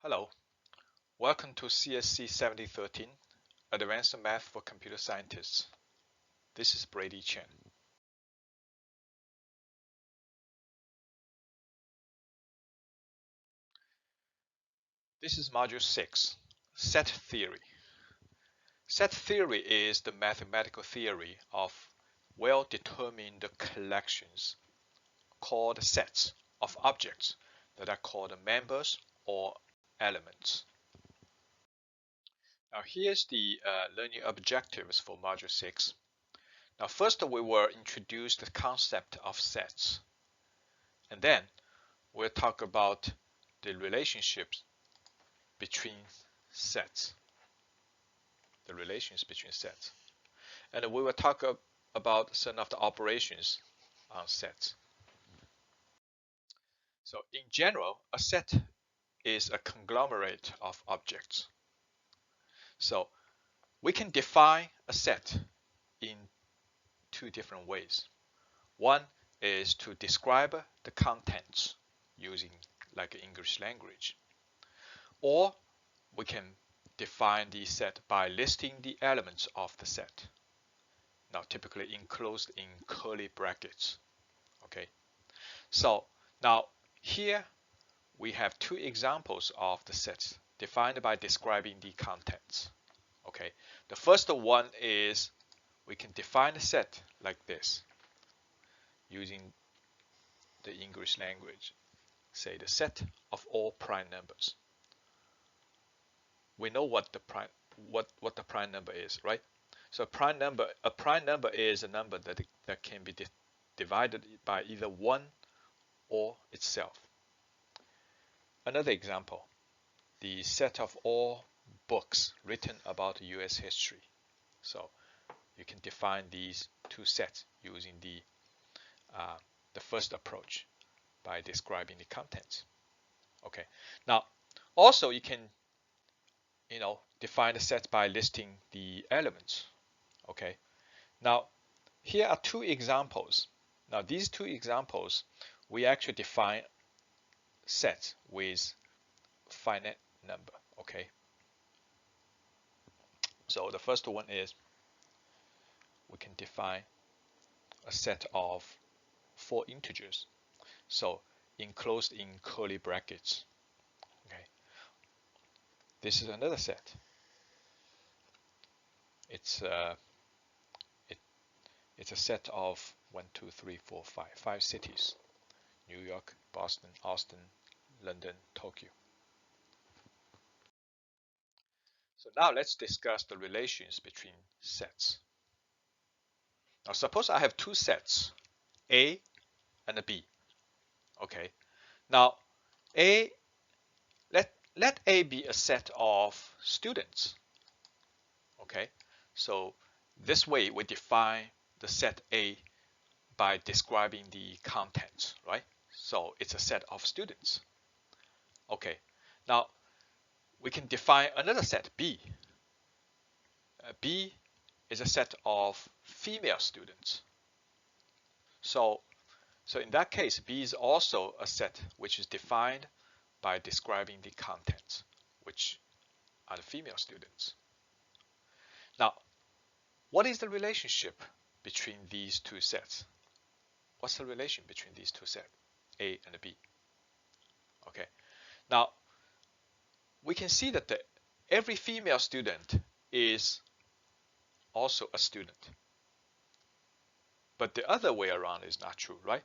Hello, welcome to CSC7013, Advanced Math for Computer Scientists. This is Brady Chen. This is Module 6, Set Theory. Set theory is the mathematical theory of well-determined collections called sets of objects that are called members or elements. Now here's the learning objectives for Module 6. Now first we will introduce the concept of sets, and then we'll talk about the relationships between sets, the relations between sets. And we will talk about some of the operations on sets. So in general, a set is a conglomerate of objects. So we can define a set in two different ways. One is to describe the contents using like English language. Or we can define the set by listing the elements of the set. Now typically enclosed in curly brackets. Okay. So now here we have two examples of the sets defined by describing the contents. Okay. The first one is we can define a set like this using the English language. Say the set of all prime numbers. We know what the prime number is, right? So a prime number is a number that can be divided by either 1 or itself. Another example, the set of all books written about US history. So you can define these two sets using the first approach by describing the contents. Okay. Now also you can define the set by listing the elements. Okay. Now here are two examples. Now these two examples we actually define sets with finite number. Okay. So the first one is we can define a set of 4 integers. So enclosed in curly brackets. Okay. This is another set. It's a set of 1, 2, 3, 4, 5 cities: New York, Boston, Austin, London, Tokyo. So now let's discuss the relations between sets. Now suppose I have two sets, A and B. Okay. Now let A be a set of students. Okay. So this way we define the set A by describing the contents, right? So it's a set of students. Okay. Now we can define another set, B. B is a set of female students. So in that case, B is also a set which is defined by describing the contents, which are the female students. Now, what is the relationship between these two sets? What's the relation between these two sets, A and B? Okay. Now, we can see that every female student is also a student. But the other way around is not true, right?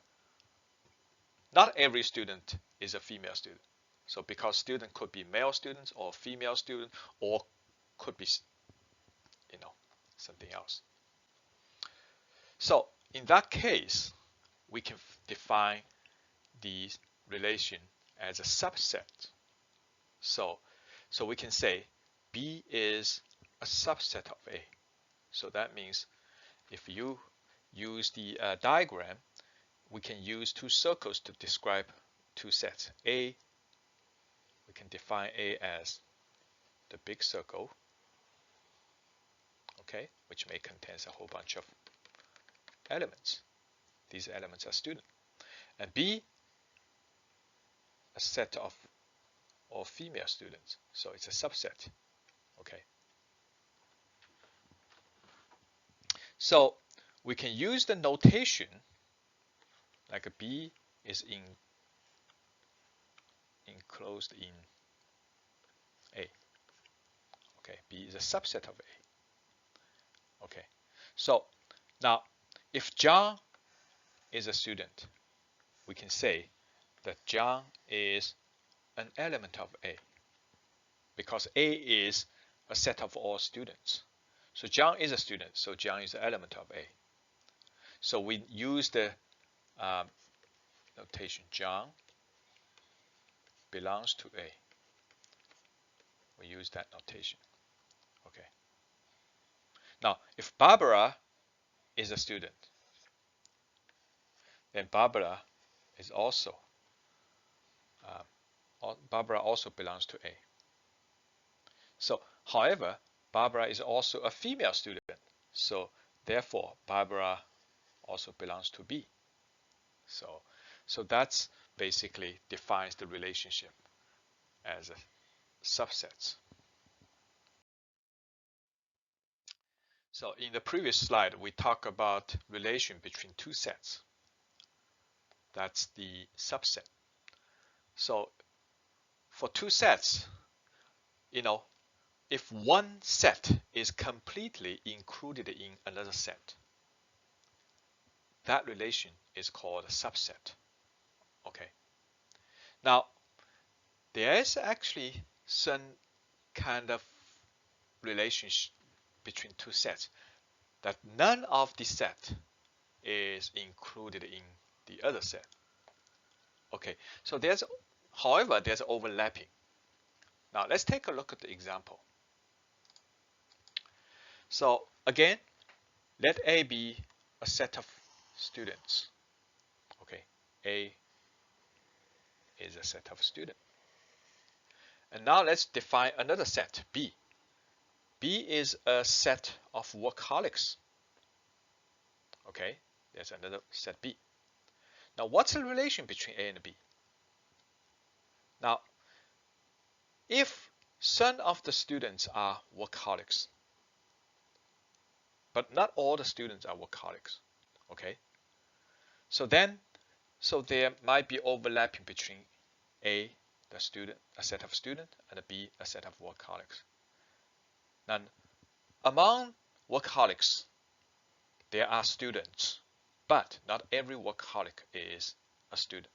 Not every student is a female student. So because student could be male students or female student, or could be, something else. So in that case, we can define the relation as a subset. So we can say B is a subset of A. So that means if you use the diagram, we can use two circles to describe two sets. A, we can define A as the big circle, okay, which may contain a whole bunch of elements. These elements are students. And B, a set of or female students. So it's a subset. Okay. So we can use the notation like a B is enclosed in A. Okay, B is a subset of A. Okay, so now if John is a student, we can say that John is an element of A because A is a set of all students. So John is a student, so John is an element of A. So we use the notation John belongs to A. We use that notation. Okay. Now, if Barbara is a student, then Barbara also belongs to A. So, however, Barbara is also a female student. So, therefore, Barbara also belongs to B. So that's basically defines the relationship as a subsets. So in the previous slide, we talked about relation between two sets. That's the subset. So for two sets, if one set is completely included in another set, that relation is called a subset. Okay. Now, there is actually some kind of relationship between two sets that none of the set is included in the other set. Okay, so however, there's overlapping. Now let's take a look at the example. So again, let A be a set of students. Okay, A is a set of students. And now let's define another set, B. B is a set of workaholics. Okay, there's another set B. Now what's the relation between A and B? Now, if some of the students are workaholics, but not all the students are workaholics, okay? So there might be overlapping between A, the student, a set of students, and B, a set of workaholics. Now, among workaholics, there are students, but not every workaholic is a student.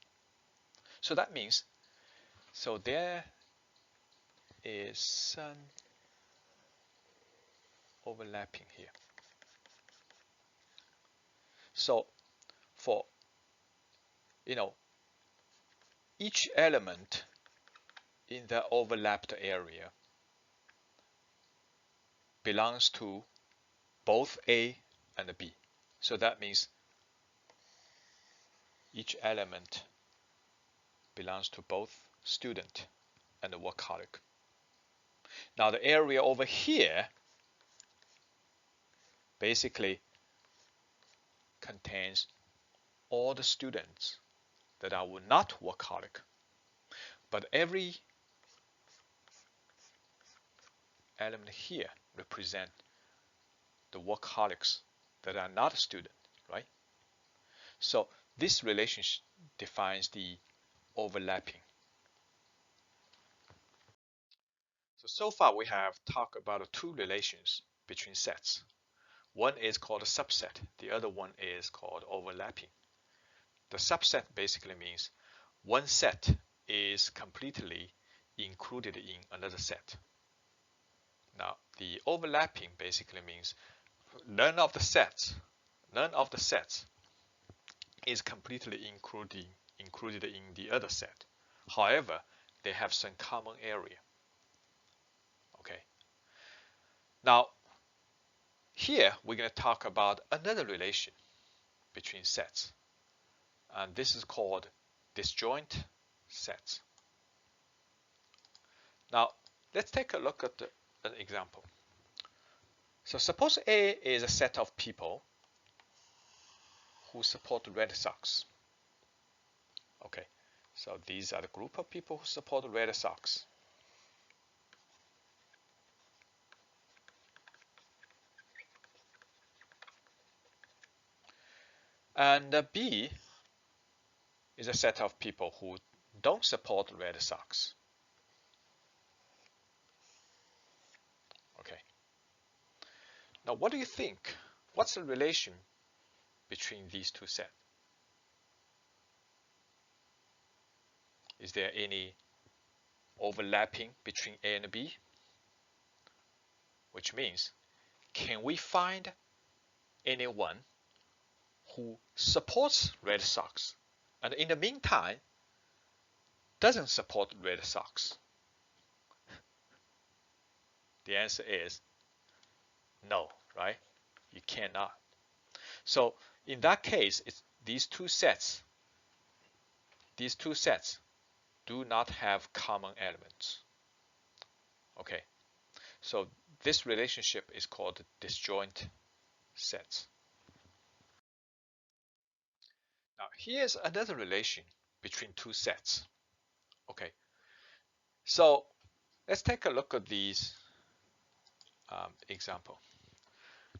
So that means, so there is some overlapping here. So for, each element in the overlapped area belongs to both A and B. So that means each element belongs to both student and workaholic. Now the area over here basically contains all the students that are not workaholic, but every element here represent the workaholics that are not a student, right? So this relationship defines the overlapping. So far we have talked about two relations between sets. One is called a subset, the other one is called overlapping. The subset basically means one set is completely included in another set. Now, the overlapping basically means none of the sets is completely included in the other set. However, they have some common area. Okay. Now, here we're going to talk about another relation between sets, and this is called disjoint sets. Now, let's take a look at an example. So suppose A is a set of people who support the Red Sox. Okay, So these are the group of people who support the Red Sox. And B is a set of people who don't support the Red Sox. Okay. Now, what do you think? What's the relation between these two sets? Is there any overlapping between A and B? Which means, can we find anyone who supports Red Sox and in the meantime doesn't support Red Sox? The answer is no, right? You cannot. So in that case, these two sets do not have common elements. Okay, so this relationship is called disjoint sets. Now here's another relation between two sets. Okay, so let's take a look at these example.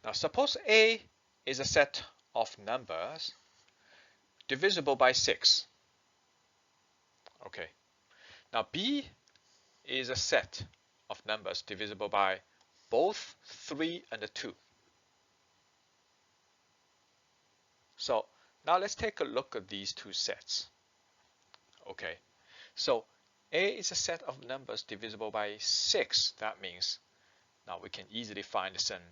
Now suppose A is a set of numbers divisible by 6. Okay, now B is a set of numbers divisible by both 3 and 2. So now let's take a look at these two sets. Okay, so A is a set of numbers divisible by 6. That means now we can easily find some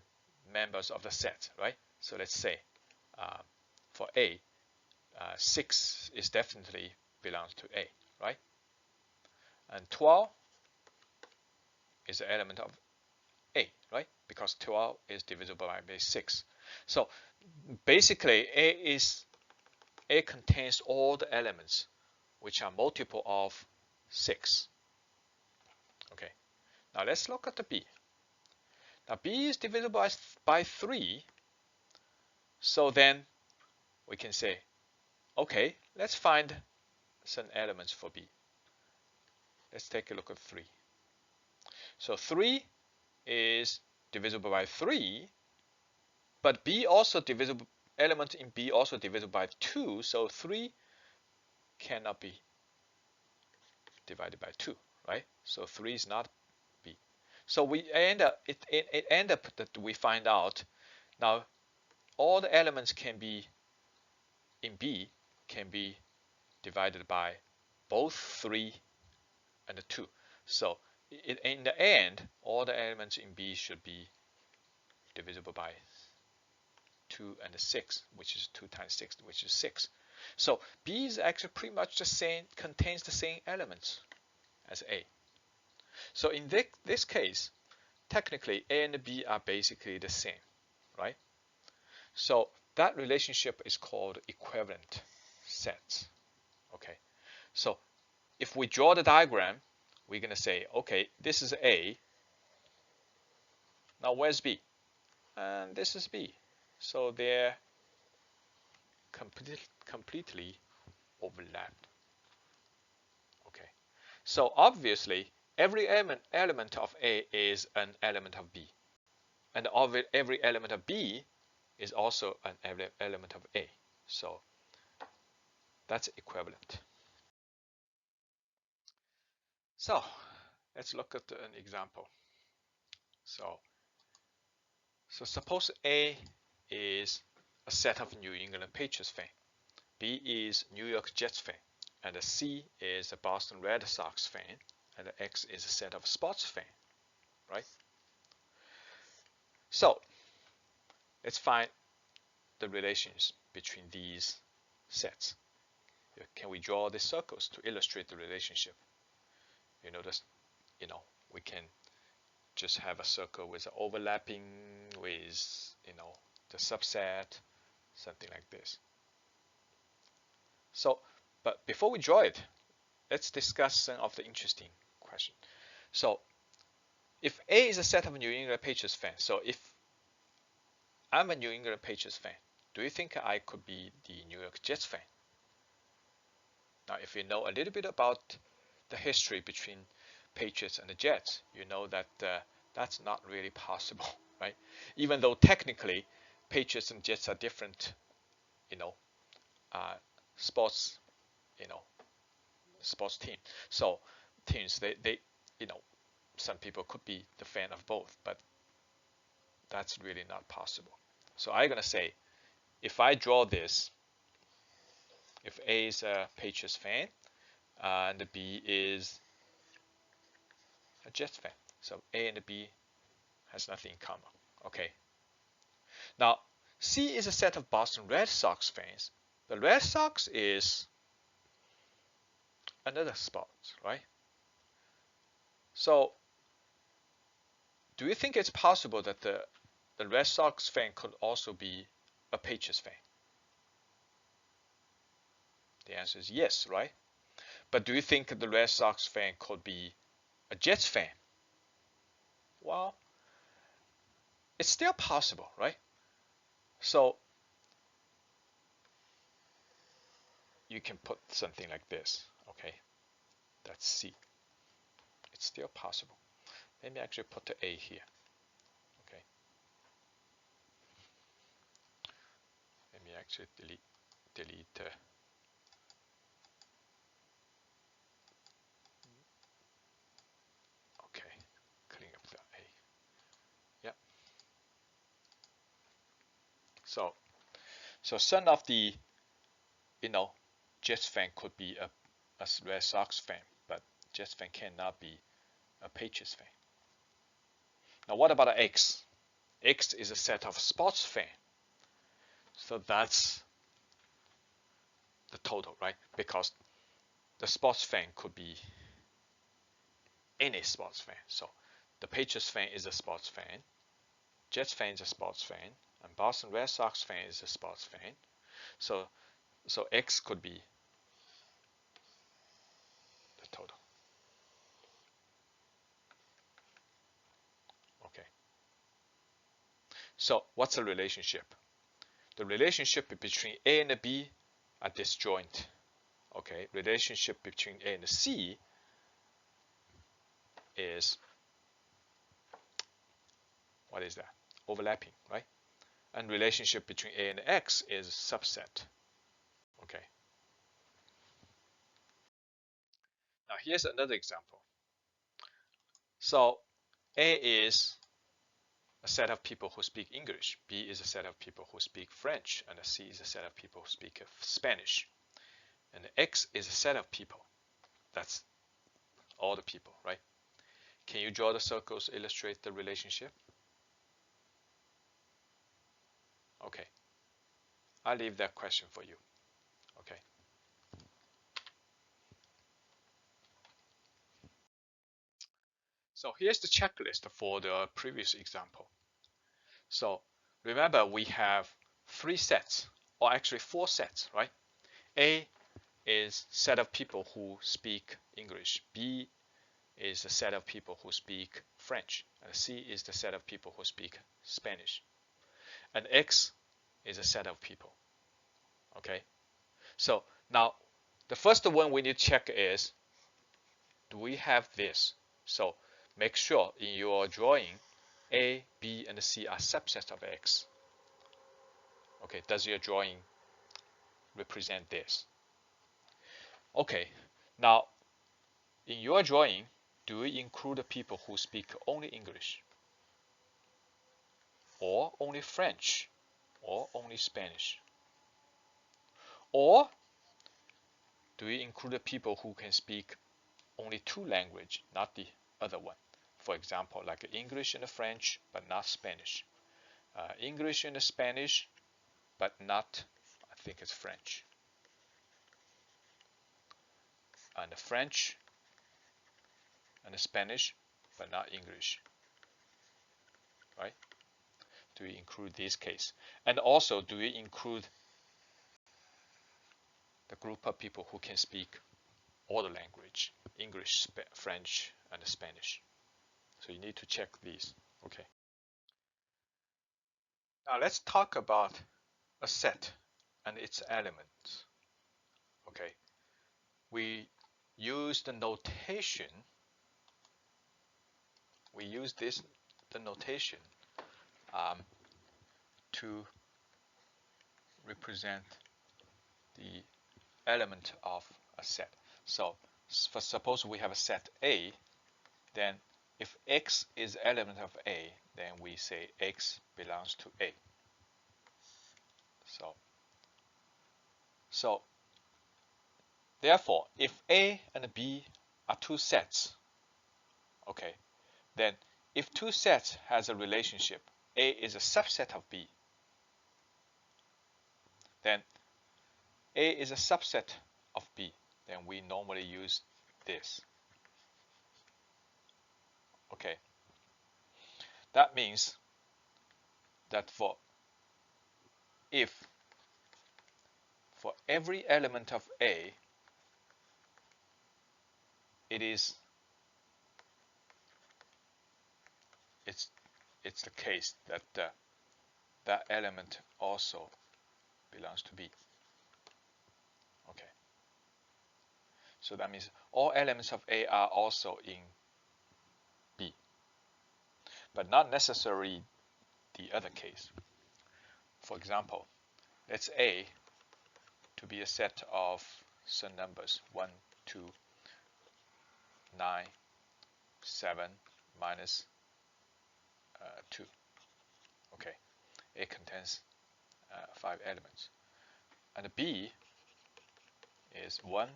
members of the set, right? So let's say for A, 6 is definitely belongs to A, right? And 12 is an element of A, right? Because 12 is divisible by 6. So basically, A contains all the elements which are multiple of 6. Okay. Now let's look at the B. Now B is divisible by 3. So then we can say, okay, let's find some elements for B. Let's take a look at 3. So 3 is divisible by 3, but B also divisible, element in B also divisible by 2, so 3 cannot be divided by 2, right? So 3 is not B. So we end up, it end up that we find out now all the elements can be in B can be divided by both 3 and 2. So in the end, all the elements in B should be divisible by 2 and 6, which is 2 times 6, which is 6. So B is actually pretty much the same, contains the same elements as A. So in this case, technically A and B are basically the same, right? So that relationship is called equivalent sets. Okay, so if we draw the diagram, we're going to say, okay, this is A. Now where's B? And this is B. So they're completely overlapped. Okay, so obviously every element of A is an element of B, and every element of B is also an element of A. So that's equivalent. So let's look at an example. So suppose A is a set of New England Patriots fan, B is New York Jets fan, and the C is a Boston Red Sox fan, and the X is a set of sports fan, right? So let's find the relations between these sets. Can we draw the circles to illustrate the relationship? You notice, we can just have a circle with an overlapping with, the subset, something like this. So, but before we draw it, let's discuss some of the interesting questions. So, if A is a set of New England Patriots fans, so if I'm a New England Patriots fan, do you think I could be the New York Jets fan? Now, if you know a little bit about the history between Patriots and the Jets, you know that that's not really possible, right? Even though technically Patriots and Jets are different, you know, sports, you know, sports team. So teams, they, you know, some people could be the fan of both, but that's really not possible. So I'm gonna say, if I draw this, if A is a Patriots fan and B is a Jets fan, so A and B has nothing in common. Okay. Now C is a set of Boston Red Sox fans. The Red Sox is another sport, right? So do you think it's possible that the Red Sox fan could also be a Patriots fan? The answer is yes, right? But do you think the Red Sox fan could be a Jets fan? Well, it's still possible, right? So you can put something like this, okay? That's C. It's still possible. Let me actually put the A here, okay? Let me actually delete okay, clean up the A. Yeah. So son of the, you know, Jets fan could be a Red Sox fan, but Jets fan cannot be a Patriots fan. Now what about X? X is a set of sports fan. So that's the total, right? Because the sports fan could be any sports fan. So the Patriots fan is a sports fan, Jets fan is a sports fan, and Boston Red Sox fan is a sports fan. So X could be the total. Okay. So what's the relationship? The relationship between A and B are disjoint. Okay. Relationship between A and C is, what is that? Overlapping, right? And relationship between A and X is subset. Okay. Now here's another example. So A is a set of people who speak English, B is a set of people who speak French, and C is a set of people who speak Spanish. And X is a set of people. That's all the people, right? Can you draw the circles to illustrate the relationship? Okay. I'll leave that question for you. Okay. So here's the checklist for the previous example. So remember, we have 3 sets, or actually 4 sets, right? A is set of people who speak English. B is a set of people who speak French. And C is the set of people who speak Spanish. And X is a set of people. Okay. So now the first one we need to check is, do we have this? So make sure in your drawing A, B, and C are subsets of X. Okay, does your drawing represent this? Okay, now in your drawing, do you include the people who speak only English, or only French, or only Spanish? Or do you include the people who can speak only 2 languages, not the other one? For example, like English and French, but not Spanish. English and Spanish, but not, I think it's French. And French and Spanish, but not English. Right? Do we include this case? And also, do we include the group of people who can speak all the language, English, French, and Spanish? So you need to check these. Okay. Now let's talk about a set and its elements. Okay. we use the notation. We use the notation to represent the element of a set. So suppose we have a set A, then if X is element of A, then we say X belongs to A. So therefore, if A and B are two sets, okay, then if two sets has a relationship, A is a subset of B, then A is a subset of B, then we normally use this. Okay, that means that for every element of A, it's the case that that element also belongs to B. Okay, so that means all elements of A are also in B, but not necessarily the other case. For example, let's A to be a set of some numbers 1, 2, 9, 7, minus 2. Okay, it contains 5 elements, and B is 1,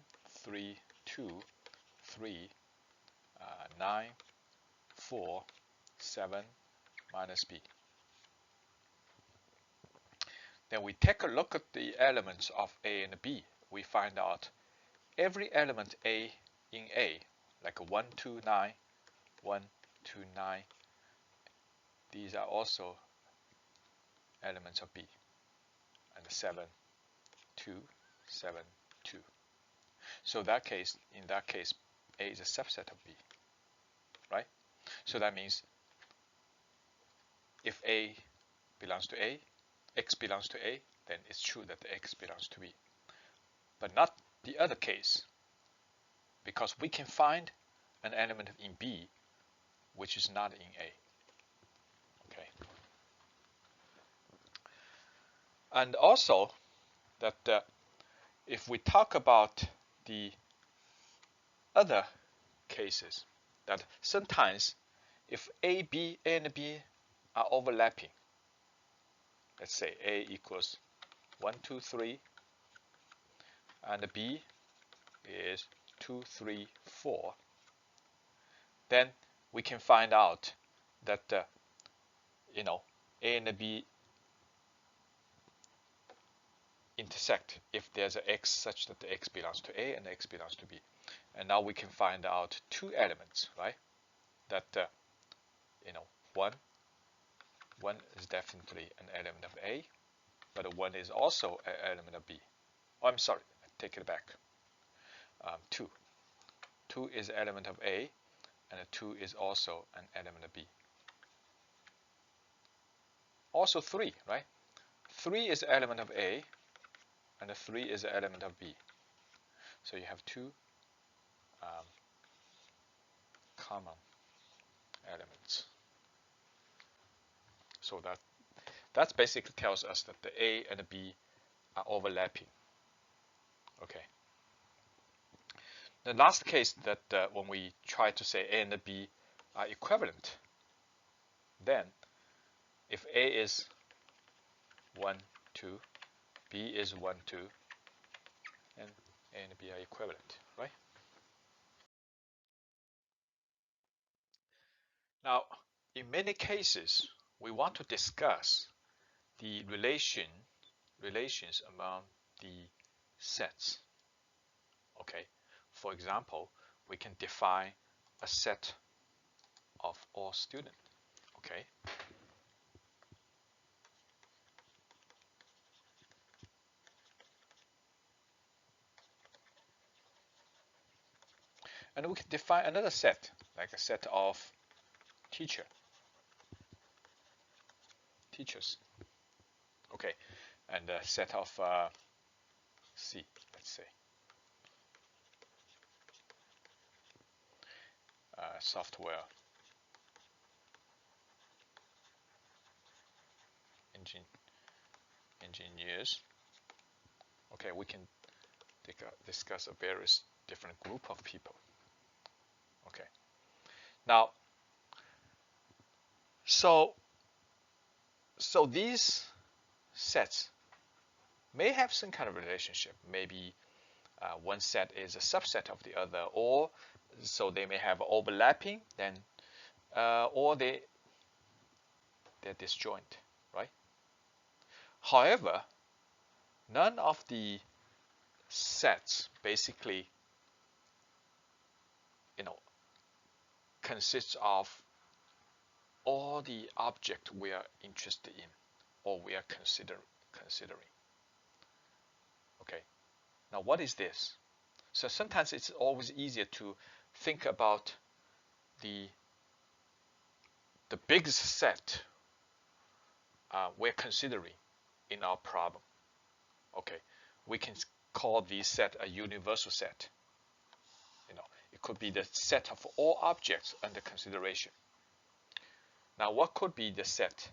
3, 2, 3, 9, 4, 7, minus B. Then we take a look at the elements of A and B. We find out every element A in A, like 1, 2, 9, 1, 2, 9, these are also elements of B, and 7, 2, 7, 2. So in that case, A is a subset of B, right? So that means if A belongs to A, X belongs to A, then it's true that X belongs to B. But not the other case, because we can find an element in B which is not in A. Okay. And also that if we talk about the other cases, that sometimes if A and B are overlapping, let's say A equals 1, 2, 3, and B is 2, 3, 4, then we can find out that A and B intersect if there's an X such that the X belongs to A and X belongs to B. And now we can find out two elements, right? That one is definitely an element of A, but one is also an element of B. Oh, I'm sorry, I take it back. 2. 2 is an element of A, and 2 is also an element of B. Also 3, right? 3 is an element of A, and 3 is an element of B. So you have two common elements. So that basically tells us that the A and the B are overlapping. Okay. The last case that when we try to say A and the B are equivalent, then if A is 1, 2, B is 1, 2, then A and B are equivalent, right? Now, in many cases, we want to discuss the relations among the sets. Okay, for example, we can define a set of all students. Okay, and we can define another set, like a set of teachers. Okay, and a set of C, let's say. software engineers. Okay, we can discuss a various different group of people. Okay, now so these sets may have some kind of relationship. Maybe one set is a subset of the other, or so they may have overlapping, then or they're disjoint, right? However, none of the sets basically, consists of all the object we are interested in or we are considering. Okay, now what is this? So sometimes it's always easier to think about the biggest set we're considering in our problem. Okay, we can call this set a universal set. It could be the set of all objects under consideration. Now, what could be the set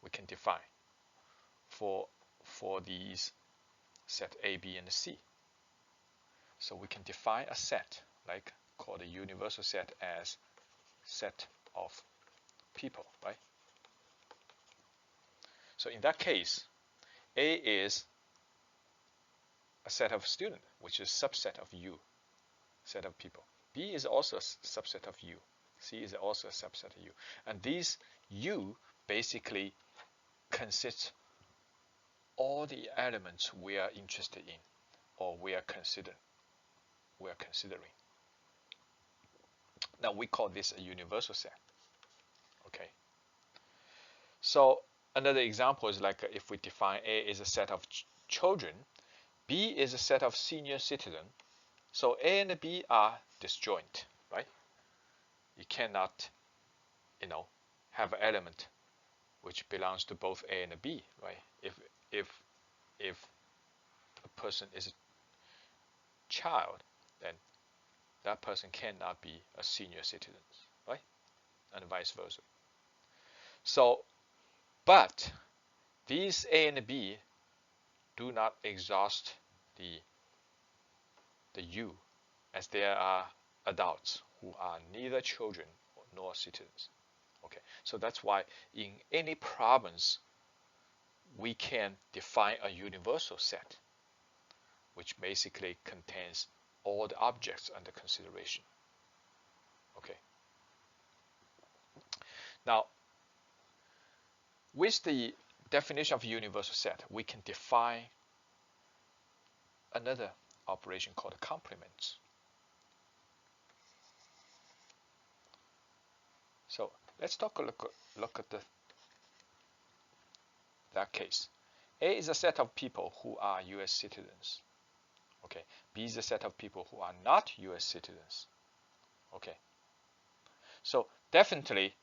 we can define for these set A, B, and C? So we can define a set like called a universal set as set of people, right? So in that case, A is a set of students, which is subset of U, set of people. B is also a subset of U. C is also a subset of U. And these U basically consists all the elements we are interested in or we are considering. Now we call this a universal set. Okay. So another example is like if we define A is a set of children, B is a set of senior citizens. So A and B are disjoint, right? You cannot, have an element which belongs to both A and B, right? If a person is a child, then that person cannot be a senior citizen, right? And vice versa. So, but these A and B do not exhaust the U, as there are adults who are neither children nor citizens. Okay, so that's why in any problems we can define a universal set, which basically contains all the objects under consideration. Okay. Now, with the definition of a universal set, we can define another operation called complements. So let's take a look at that case. A is a set of people who are US citizens. Okay. B is a set of people who are not US citizens. Okay. So definitely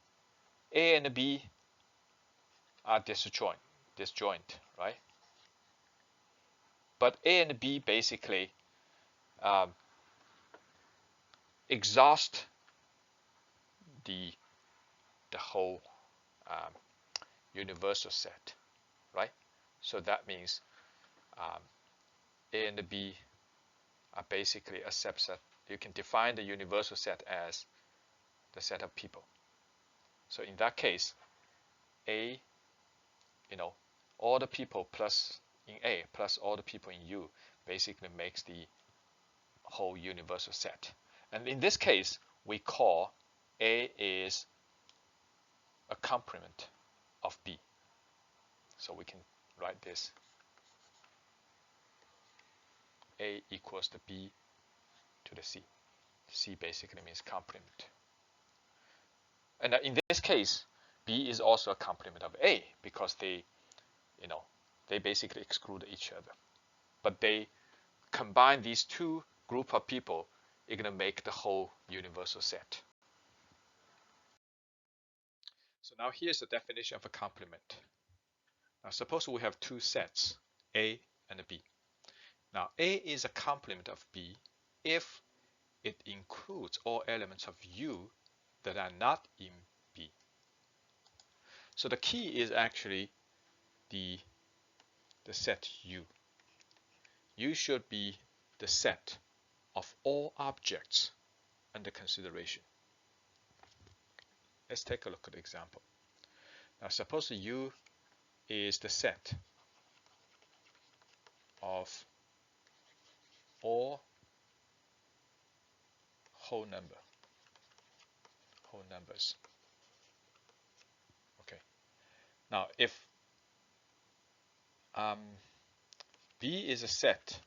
A and B are disjoint, right? But A and B basically exhaust the whole universal set, right? So that means A and B are basically a subset. You can define the universal set as the set of people. So in that case, A, all the people plus in A plus all the people in U basically makes the whole universal set. And in this case, we call A is a complement of B. So we can write this. A equals the B to the C. C basically means complement. And in this case, B is also a complement of A because they basically exclude each other. But they combine these two group of people, you're going to make the whole universal set. So now here's the definition of a complement. Now suppose we have two sets, A and B. Now A is a complement of B if it includes all elements of U that are not in B. So the key is actually the set U. U should be the set of all objects under consideration. Let's take a look at the example. Now suppose U is the set of all whole numbers. Okay. Now if B is a set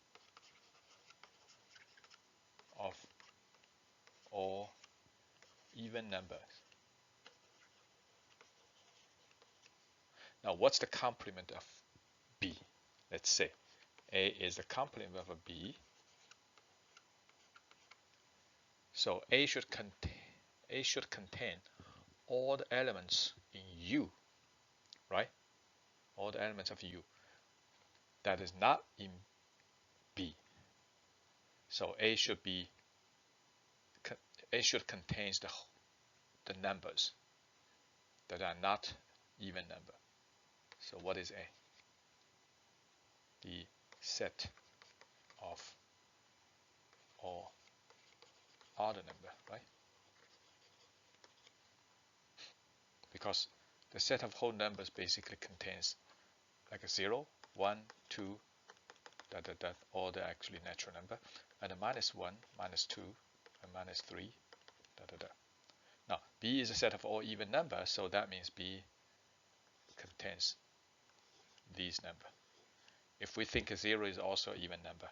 of all even numbers. Now what's the complement of B? Let's say A is the complement of a B. So A should contain all the elements in U, right? All the elements of U that is not in B. So A should contain the numbers that are not even number. So what is A? The set of all odd number, right? Because the set of whole numbers basically contains like a 0, 1, 2, all the actually natural number, and a -1, -2, and -3, Now B is a set of all even numbers, so that means B contains these numbers. If we think a 0 is also an even number,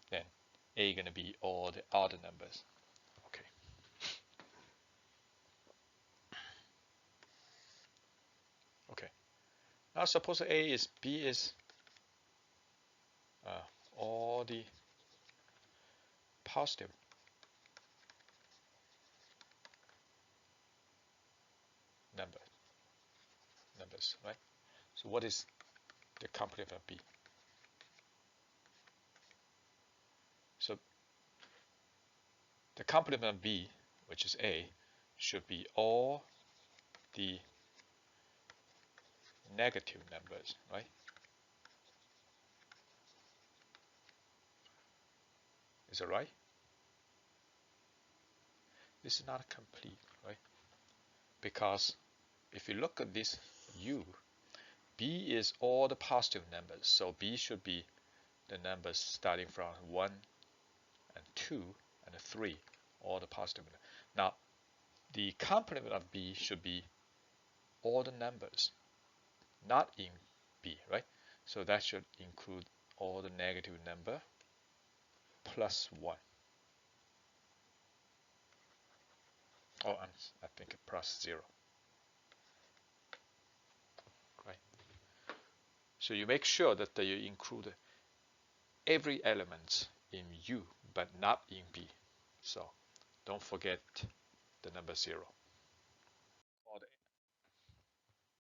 then A going to be all the odd numbers. Okay. Okay. Now suppose B is all the positive numbers, right? So what is the complement of B? So the complement of B, which is A, should be all the negative numbers, right? Is that right? This is not complete, right? Because if you look at this U, B is all the positive numbers. So B should be the numbers starting from 1 and 2 and 3, all the positive numbers. Now, the complement of B should be all the numbers not in B, right? So that should include all the negative number plus 1. Oh, I think plus 0. Right. So you make sure that you include every element in U, but not in B. So don't forget the number 0.